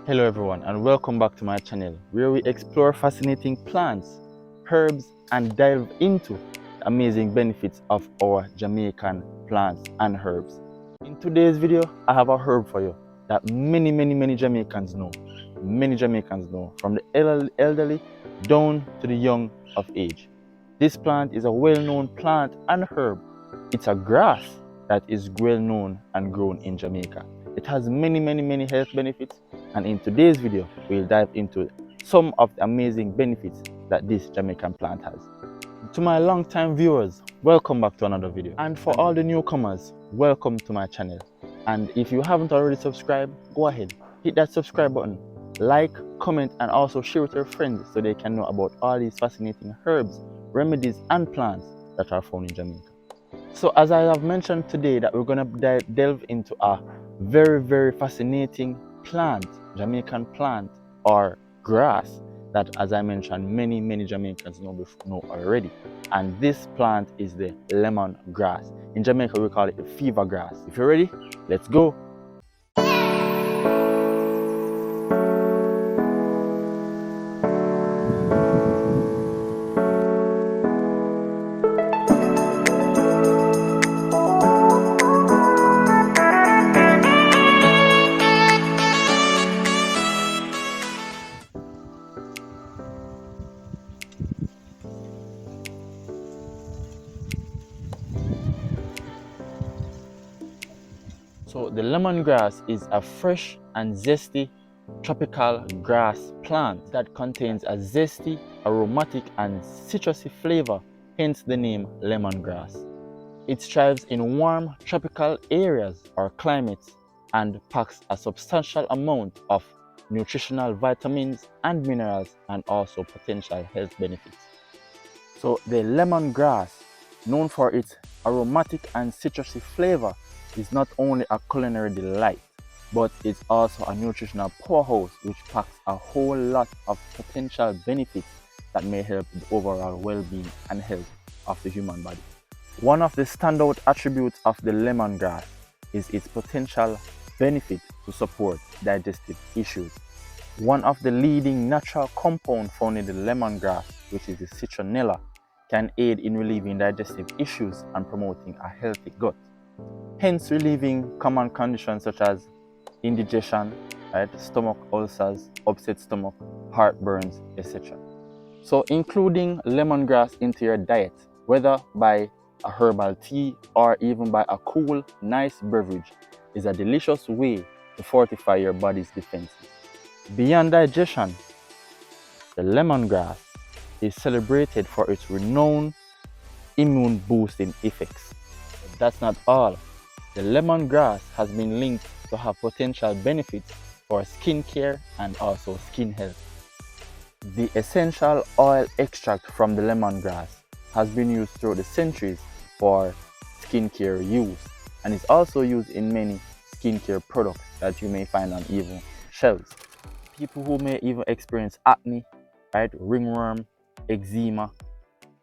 Hello everyone and welcome back to my channel where we explore fascinating plants, herbs and dive into the amazing benefits of our Jamaican plants and herbs. In today's video, I have a herb for you that many Jamaicans know. Many Jamaicans know, from the elderly down to the young of age. This plant is a well-known plant and herb. It's a grass that is well known and grown in Jamaica. It has many health benefits, and in today's video we'll dive into some of the amazing benefits that this Jamaican plant has. To my long-time viewers, welcome back to another video, and for all the newcomers, welcome to my channel. And if you haven't already subscribed, go ahead, hit that subscribe button, like, comment and also share with your friends so they can know about all these fascinating herbs, remedies and plants that are found in Jamaica. So as I have mentioned today, that we're going to delve into a very fascinating plant, Jamaican plant or grass that, as I mentioned, many Jamaicans know already. And this plant is the lemongrass. In Jamaica we call it the fever grass. If you're ready, let's go. So the lemongrass is a fresh and zesty tropical grass plant that contains a zesty, aromatic and citrusy flavor, hence the name lemongrass. It thrives in warm tropical areas or climates and packs a substantial amount of nutritional vitamins and minerals and also potential health benefits. So the lemongrass, known for its aromatic and citrusy flavor, is not only a culinary delight, but it's also a nutritional powerhouse which packs a whole lot of potential benefits that may help the overall well-being and health of the human body. One of the standout attributes of the lemongrass is its potential benefit to support digestive issues. One of the leading natural compounds found in the lemongrass, which is the citronella, can aid in relieving digestive issues and promoting a healthy gut, hence relieving common conditions such as indigestion, stomach ulcers, upset stomach, heartburns, etc. So including lemongrass into your diet, whether by a herbal tea or even by a cool, nice beverage, is a delicious way to fortify your body's defenses. Beyond digestion, the lemongrass is celebrated for its renowned immune boosting effects. But that's not all. The lemongrass has been linked to have potential benefits for skin care and also skin health. The essential oil extract from the lemongrass has been used throughout the centuries for skincare use and is also used in many skincare products that you may find on even shelves. People who may even experience acne, ringworm, eczema,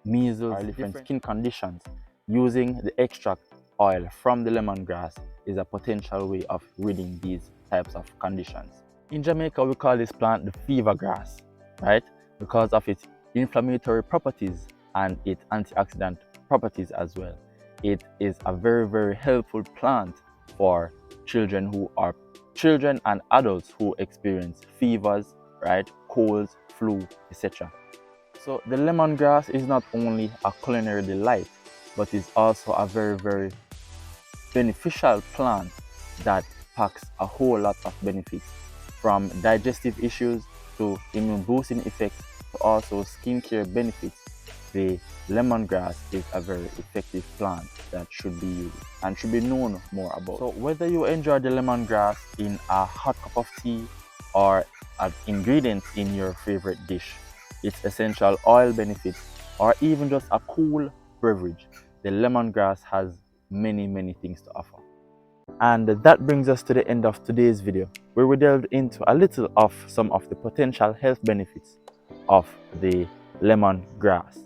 measles, or different skin conditions, using the extract oil from the lemongrass is a potential way of ridding these types of conditions. In Jamaica we call this plant the fever grass, because of its inflammatory properties and its antioxidant properties as well. It is a very helpful plant for children and adults who experience fevers, colds, flu, etc. So the lemongrass is not only a culinary delight, but is also a very beneficial plant that packs a whole lot of benefits, from digestive issues to immune boosting effects to also skincare benefits. The lemongrass is a very effective plant that should be used and should be known more about. So whether you enjoy the lemongrass in a hot cup of tea or as ingredients in your favorite dish, its essential oil benefits, or even just a cool beverage, the lemongrass has many things to offer. And that brings us to the end of today's video, where we delved into a little of some of the potential health benefits of the lemongrass.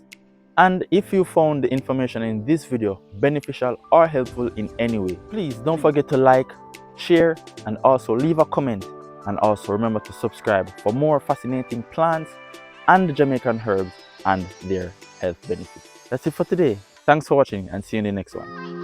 And if you found the information in this video beneficial or helpful in any way, please don't forget to like, share and also leave a comment And also remember to subscribe for more fascinating plants and the Jamaican herbs and their health benefits. That's it for today. Thanks for watching and see you in the next one.